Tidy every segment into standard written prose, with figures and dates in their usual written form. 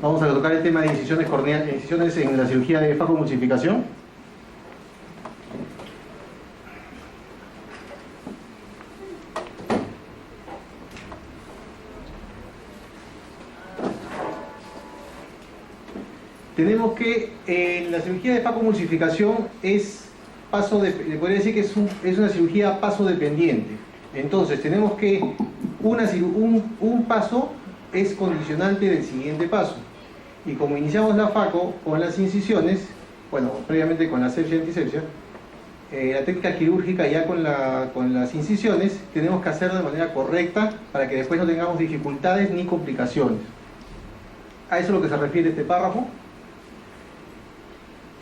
Vamos a tocar el tema de incisiones corneales, incisiones en la cirugía de facomulsificación. Tenemos que en la cirugía de facomulsificación le podría decir que es una cirugía paso dependiente. Entonces tenemos que un paso es condicionante del siguiente paso. Y como iniciamos la faco con las incisiones, bueno, previamente con la asepsia y antisepsia, la técnica quirúrgica ya con las incisiones tenemos que hacerlo de manera correcta para que después no tengamos dificultades ni complicaciones. A eso es lo que se refiere este párrafo,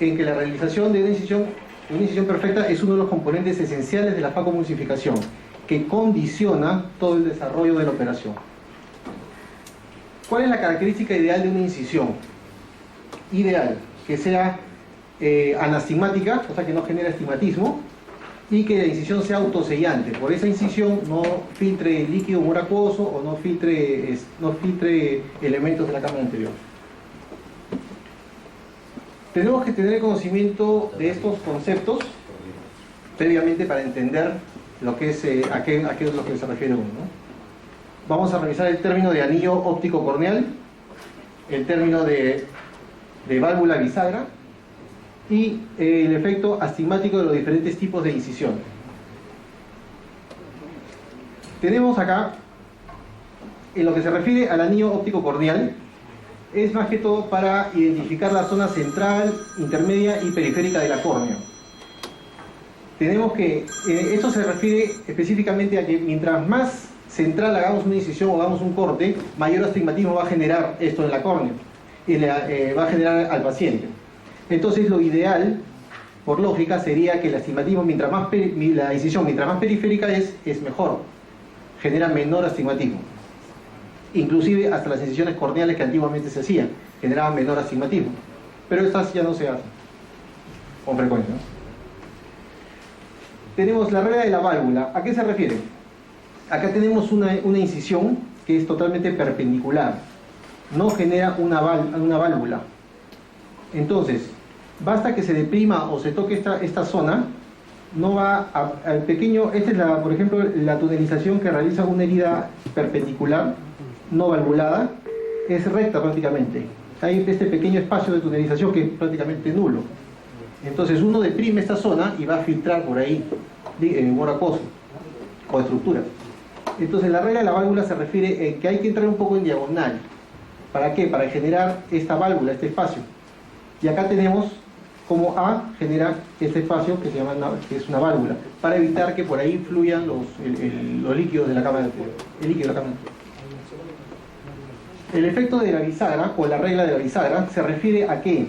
en que la realización de una incisión perfecta es uno de los componentes esenciales de la facomulsificación, que condiciona todo el desarrollo de la operación. ¿Cuál es la característica ideal de una incisión? Ideal, que sea anastigmática, o sea que no genera estigmatismo, y que la incisión sea autosellante. Por esa incisión no filtre líquido humor acuoso o no filtre elementos de la cámara anterior. Tenemos que tener conocimiento de estos conceptos previamente para entender lo que es, a qué es lo que se refiere uno, ¿no? Vamos a revisar el término de anillo óptico corneal, el término de válvula bisagra y el efecto astigmático de los diferentes tipos de incisión. Tenemos acá, en lo que se refiere al anillo óptico corneal, es más que todo para identificar la zona central, intermedia y periférica de la córnea. Tenemos que, esto se refiere específicamente a que mientras más central hagamos una incisión o hagamos un corte, mayor astigmatismo va a generar esto en la córnea y va a generar al paciente. Entonces lo ideal, por lógica, sería que el astigmatismo, la incisión mientras más periférica es mejor, genera menor astigmatismo. Inclusive hasta las incisiones corneales que antiguamente se hacían generaban menor astigmatismo, pero estas ya no se hacen con frecuencia, ¿no? Tenemos la regla de la válvula. ¿A qué se refiere? Acá tenemos una incisión que es totalmente perpendicular, no genera una válvula. Entonces, basta que se deprima o se toque esta zona, no va al pequeño. Esta es por ejemplo, la tunelización que realiza una herida perpendicular, no valvulada, es recta prácticamente. Hay este pequeño espacio de tunelización que es prácticamente nulo. Entonces uno deprime esta zona y va a filtrar por ahí humor acuoso o estructura. Entonces la regla de la válvula se refiere en que hay que entrar un poco en diagonal. ¿Para qué? Para generar esta válvula, este espacio. Y acá tenemos como A genera este espacio que que es una válvula, para evitar que por ahí fluyan los líquidos de la cámara anterior, el líquido de la cámara anterior. El efecto de la bisagra, o la regla de la bisagra, se refiere a qué?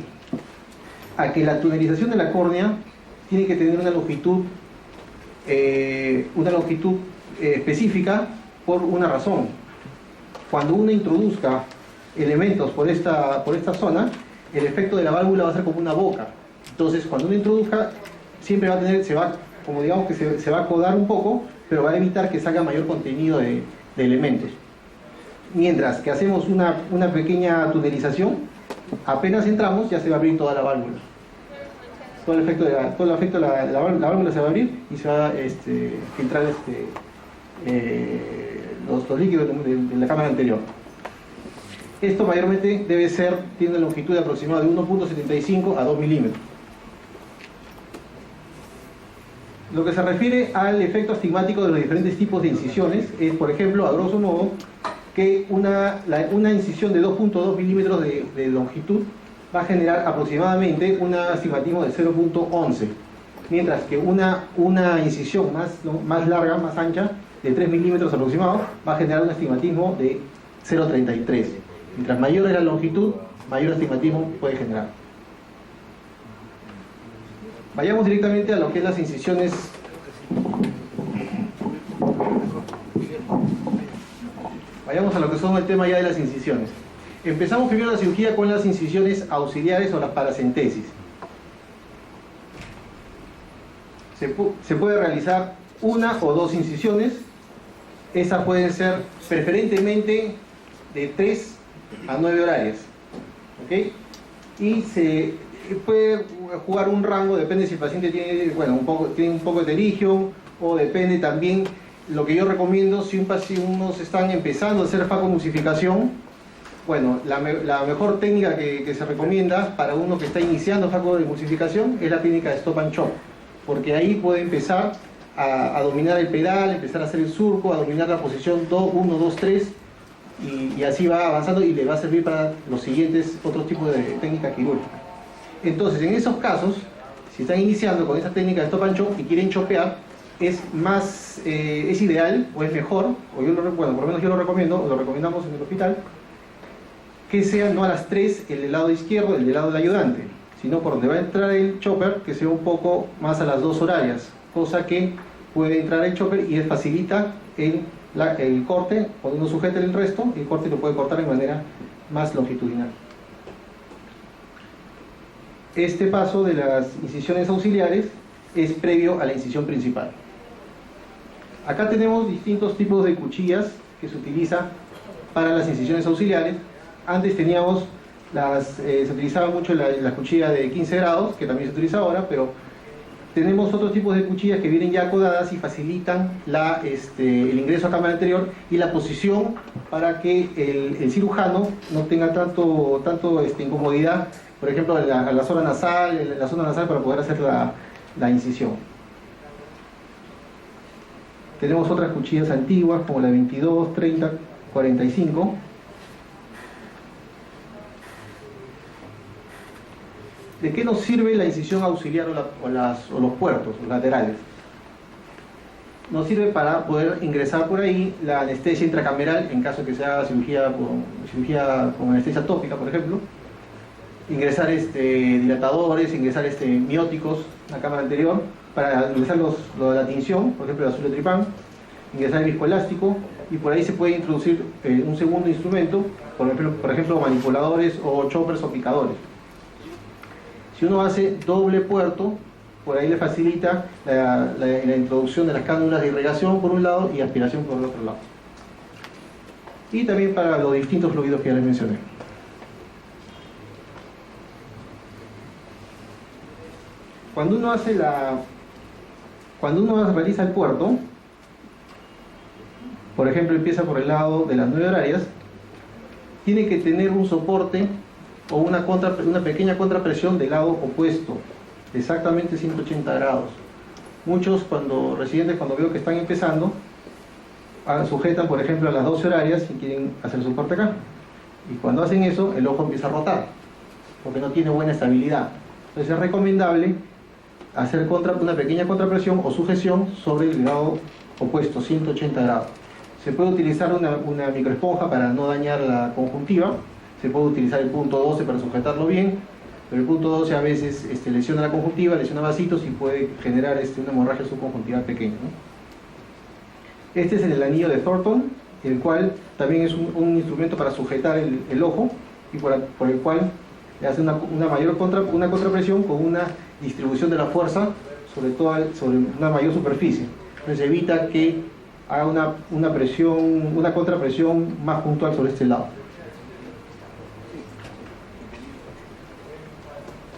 A que la tunelización de la córnea tiene que tener una longitud específica por una razón. Cuando uno introduzca elementos por esta zona, el efecto de la válvula va a ser como una boca. Entonces, cuando uno introduzca, siempre va a tener, como digamos que se va a acodar un poco, pero va a evitar que salga mayor contenido de elementos. Mientras que hacemos una pequeña tunelización, apenas entramos ya se va a abrir toda la válvula. Todo el efecto de la válvula se va a abrir y se va a filtrar los líquidos de la cámara anterior. Esto mayormente tiene una longitud aproximada de 1.75 a 2 milímetros. Lo que se refiere al efecto astigmático de los diferentes tipos de incisiones es, por ejemplo, a grosso modo, que una incisión de 2.2 milímetros de longitud va a generar aproximadamente un astigmatismo de 0.11, mientras que una incisión más larga, más ancha, de 3 milímetros aproximado, va a generar un astigmatismo de 0.33. Mientras mayor es la longitud, mayor astigmatismo puede generar. Vayamos directamente a lo que es las incisiones. Vayamos a lo que son el tema ya de las incisiones. Empezamos primero la cirugía con las incisiones auxiliares o las paracentesis. Se puede realizar una o dos incisiones. Esas pueden ser preferentemente de 3 a 9 horarias. ¿ok? Y se puede jugar un rango, depende si el paciente tiene, bueno, tiene un poco de pterygium, o depende también, lo que yo recomiendo, si unos están empezando a hacer facomucificación, bueno, la mejor técnica que se recomienda para uno que está iniciando facomucificación es la técnica de stop and chop, porque ahí puede empezar a dominar el pedal, empezar a hacer el surco, a dominar la posición 1, 2, 3, y así va avanzando y le va a servir para los siguientes otros tipos de técnicas quirúrgicas. Entonces, en esos casos, si están iniciando con esa técnica de stop and chop y quieren chopear, es ideal o es mejor, o bueno, por lo menos yo lo recomiendo, o lo recomendamos en el hospital, que sea no a las 3 el del lado izquierdo, el del lado del ayudante, sino por donde va a entrar el chopper, que sea un poco más a las 2 horarias, cosa que puede entrar el chopper y facilita el corte, cuando uno sujeta el resto, el corte lo puede cortar de manera más longitudinal. Este paso de las incisiones auxiliares es previo a la incisión principal. Acá tenemos distintos tipos de cuchillas que se utilizan para las incisiones auxiliares. Antes teníamos se utilizaba mucho la cuchilla de 15 grados, que también se utiliza ahora, pero tenemos otros tipos de cuchillas que vienen ya acodadas y facilitan el ingreso a cámara anterior y la posición para que el cirujano no tenga tanto incomodidad, por ejemplo, en la zona nasal, para poder hacer la incisión. Tenemos otras cuchillas antiguas como la 22, 30, 45. ¿De qué nos sirve la incisión auxiliar o los puertos laterales? Nos sirve para poder ingresar por ahí la anestesia intracameral en caso de que se haga cirugía con anestesia tópica, por ejemplo. Ingresar dilatadores, ingresar mióticos en la cámara anterior, para ingresar lo de la tinción, por ejemplo el azuletripán, ingresar el viscoelástico, y por ahí se puede introducir un segundo instrumento, por ejemplo manipuladores o choppers o picadores. Si uno hace doble puerto, por ahí le facilita la introducción de las cánulas de irrigación por un lado y aspiración por el otro lado. Y también para los distintos fluidos que ya les mencioné. Cuando uno realiza el puerto, por ejemplo empieza por el lado de las 9 horarias, tiene que tener un soporte o una pequeña contrapresión del lado opuesto, exactamente 180 grados. Muchos residentes cuando veo que están empezando, sujetan por ejemplo a las 12 horarias y quieren hacer su corte acá. Y cuando hacen eso, el ojo empieza a rotar, porque no tiene buena estabilidad. Entonces es recomendable hacer una pequeña contrapresión o sujeción sobre el lado opuesto, 180 grados. Se puede utilizar una microesponja para no dañar la conjuntiva. Se puede utilizar el punto 12 para sujetarlo bien, pero el punto 12 a veces lesiona la conjuntiva, lesiona vasitos y puede generar una hemorragia subconjuntival pequeña, ¿no? Este es el anillo de Thornton, el cual también es un instrumento para sujetar el ojo y por el cual le hace una contrapresión con una distribución de la fuerza sobre una mayor superficie. Entonces evita que haga una contrapresión más puntual sobre este lado.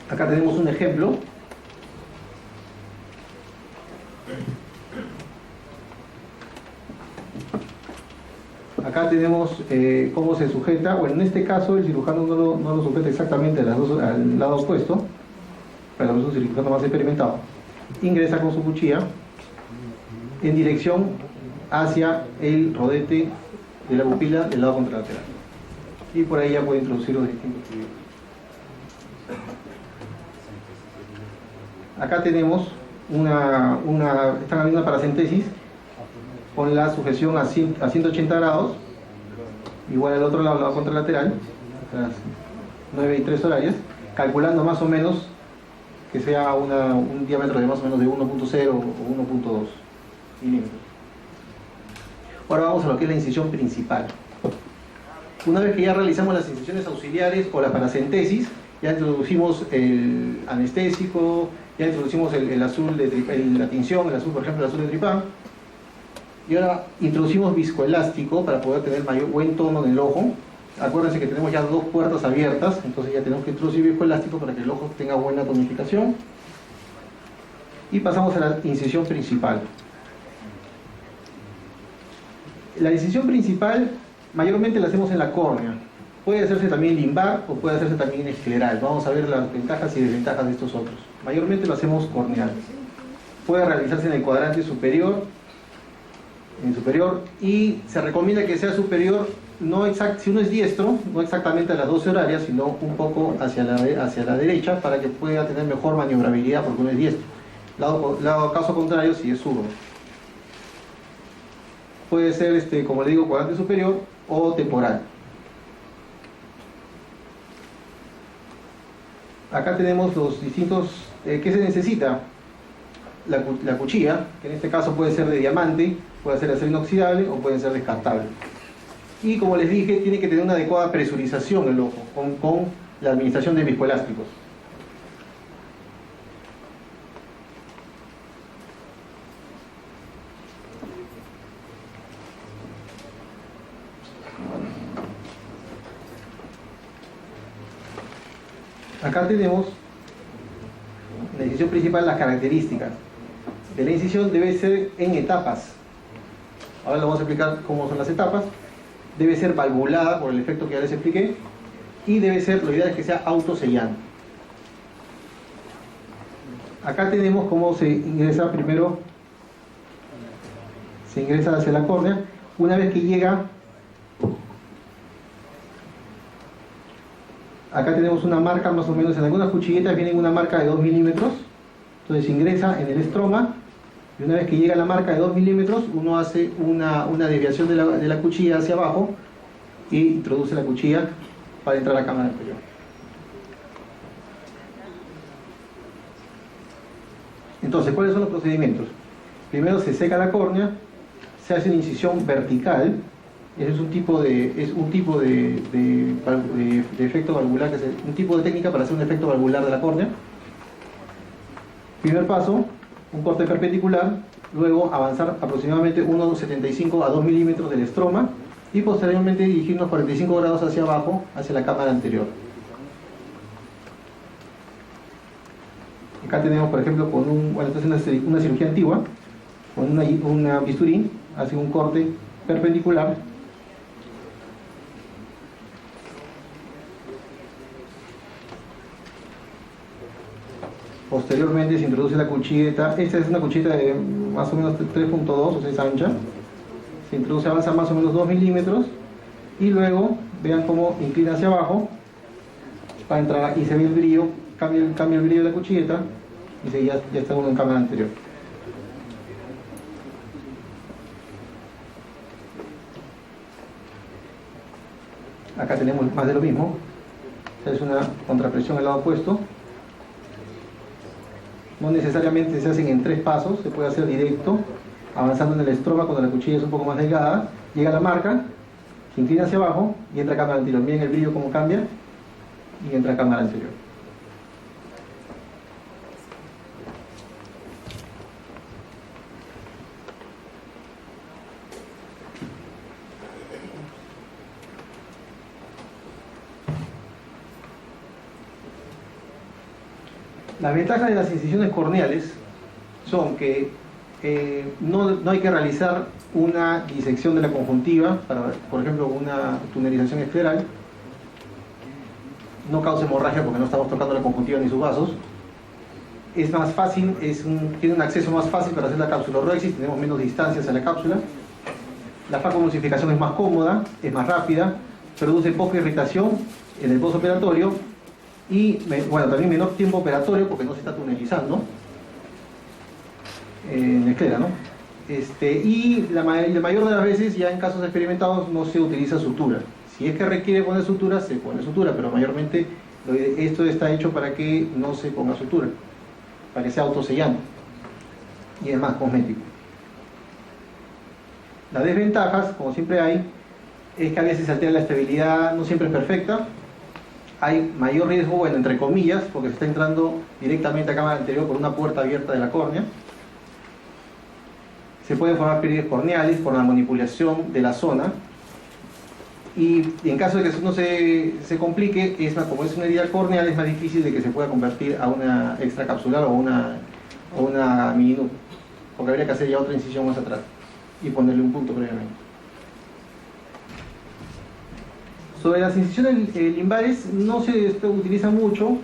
Acá tenemos un ejemplo. Acá tenemos cómo se sujeta. Bueno, en este caso el cirujano no lo sujeta exactamente al lado opuesto, pero es un cirujano más experimentado. Ingresa con su cuchilla en dirección hacia el rodete de la pupila del lado contralateral. Y por ahí ya puede introducir los distintos fluidos. Acá tenemos están habiendo una paracentesis con la sujeción a 180 grados, igual al otro lado contralateral, a las 9 y 3 horarias, calculando más o menos que sea un diámetro de más o menos de 1.0 o 1.2 milímetros. Ahora vamos a lo que es la incisión principal. Una vez que ya realizamos las incisiones auxiliares o la paracentesis, ya introducimos el anestésico, ya introducimos el azul la tinción, el azul, por ejemplo, el azul de tripán, y ahora introducimos viscoelástico para poder tener buen tono en el ojo, Acuérdense que tenemos ya dos puertas abiertas, entonces ya tenemos que introducir viscoelástico para que el ojo tenga buena tonificación. Y pasamos a la incisión principal. La incisión principal mayormente la hacemos en la córnea. Puede hacerse también limbar o puede hacerse también escleral. Vamos a ver las ventajas y desventajas de estos otros. Mayormente lo hacemos corneal. Puede realizarse en el cuadrante superior, y se recomienda que sea superior, si uno es diestro, no exactamente a las 12 horarias, sino un poco hacia la derecha para que pueda tener mejor maniobrabilidad porque uno es diestro. Caso contrario, si es zurdo. Puede ser, como le digo, cuadrante superior o temporal. Acá tenemos los distintos, ¿qué se necesita? La cuchilla, que en este caso puede ser de diamante, puede ser de acero inoxidable o puede ser descartable. Y como les dije, tiene que tener una adecuada presurización el ojo con la administración de viscoelásticos. Acá tenemos la incisión principal, las características. De la incisión debe ser en etapas. Ahora le vamos a explicar cómo son las etapas. Debe ser valvulada por el efecto que ya les expliqué. Y debe ser, lo ideal es que sea autosellante. Acá tenemos cómo se ingresa primero. Se ingresa hacia la córnea. Una vez que llega, acá tenemos una marca más o menos, en algunas cuchilletas viene una marca de 2 milímetros. Entonces ingresa en el estroma y una vez que llega a la marca de 2 milímetros uno hace una desviación de la cuchilla hacia abajo y introduce la cuchilla para entrar a la cámara anterior. Entonces, ¿cuáles son los procedimientos? Primero se seca la córnea, se hace una incisión vertical. Ese es un tipo de efecto valvular, un tipo de técnica para hacer un efecto valvular de la córnea. Primer paso, un corte perpendicular, luego avanzar aproximadamente 1,75 a 2 milímetros del estroma y posteriormente dirigirnos 45 grados hacia abajo, hacia la cámara anterior. Acá tenemos, por ejemplo, esta es una cirugía antigua, con una bisturí, hace un corte perpendicular. Posteriormente se introduce la cuchilleta. Esta es una cuchilleta de más o menos 3.2 o 6 ancha. Se introduce, avanza más o menos 2 milímetros y luego vean cómo inclina hacia abajo para entrar y se ve el brillo, cambia el brillo de la cuchilleta y ya está uno en cámara anterior. Acá tenemos más de lo mismo. Esta es una contrapresión al lado opuesto. No necesariamente se hacen en 3 pasos, se puede hacer directo, avanzando en el estroma cuando la cuchilla es un poco más delgada, llega a la marca, se inclina hacia abajo y entra a cámara anterior. Miren el brillo cómo cambia y entra a cámara anterior. Las ventajas de las incisiones corneales son que no hay que realizar una disección de la conjuntiva para, por ejemplo, una tunelización escleral. No causa hemorragia porque no estamos tocando la conjuntiva ni sus vasos. Es más fácil, tiene un acceso más fácil para hacer la cápsulorrhoexis, tenemos menos distancias a la cápsula. La facomulsificación es más cómoda, es más rápida, produce poca irritación en el postoperatorio y también menor tiempo operatorio porque no se está tunelizando en la esclera, ¿no? Y la mayor de las veces, ya en casos experimentados, no se utiliza sutura. Si es que requiere poner sutura, se pone sutura, pero mayormente esto está hecho para que no se ponga sutura, para que sea autosellante y es más cosmético. Las desventajas, como siempre hay, es que a veces se altera la estabilidad, no siempre es perfecta. Hay mayor riesgo, bueno, entre comillas, porque se está entrando directamente a cámara anterior por una puerta abierta de la córnea. Se pueden formar pliegues corneales por la manipulación de la zona. Y en caso de que eso no se complique, como es una herida corneal, es más difícil de que se pueda convertir a una extracapsular o una mini, porque habría que hacer ya otra incisión más atrás y ponerle un punto previamente. Sobre las incisiones limbares no se utilizan mucho.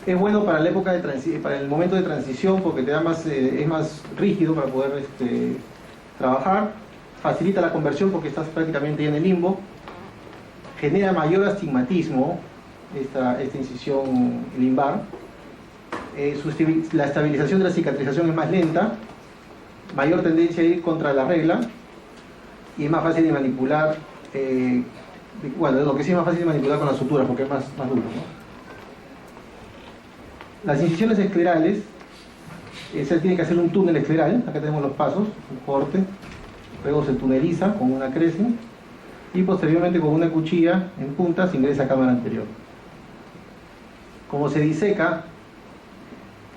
Es bueno para la época para el momento de transición, porque te da es más rígido para poder trabajar. Facilita la conversión porque estás prácticamente ya en el limbo. Genera mayor astigmatismo esta incisión limbar. La estabilización de la cicatrización es más lenta, mayor tendencia a ir contra la regla y es más fácil de manipular. Bueno, lo que sí es más fácil de manipular con las suturas porque es más duro, ¿no? Las incisiones esclerales, se tiene que hacer un túnel escleral. Acá tenemos los pasos, un corte, luego se tuneliza con una crecen y posteriormente con una cuchilla en punta se ingresa a cámara anterior. Como se diseca,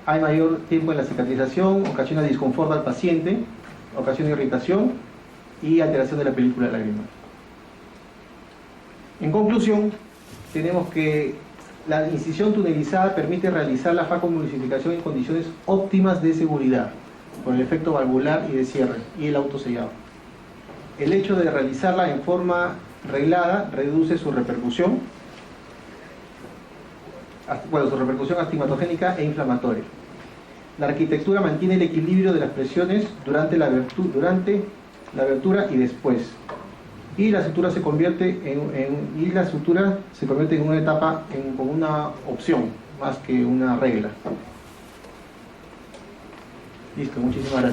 hay mayor tiempo en la cicatrización, ocasiona disconfort al paciente, ocasiona irritación y alteración de la película lagrimal. En conclusión, tenemos que la incisión tunelizada permite realizar la facomulsificación en condiciones óptimas de seguridad, con el efecto valvular y de cierre, y el autosellado. El hecho de realizarla en forma reglada reduce su repercusión astigmatogénica e inflamatoria. La arquitectura mantiene el equilibrio de las presiones durante la abertura y después. Y la sutura se convierte en una etapa, como una opción, más que una regla. Listo, muchísimas gracias.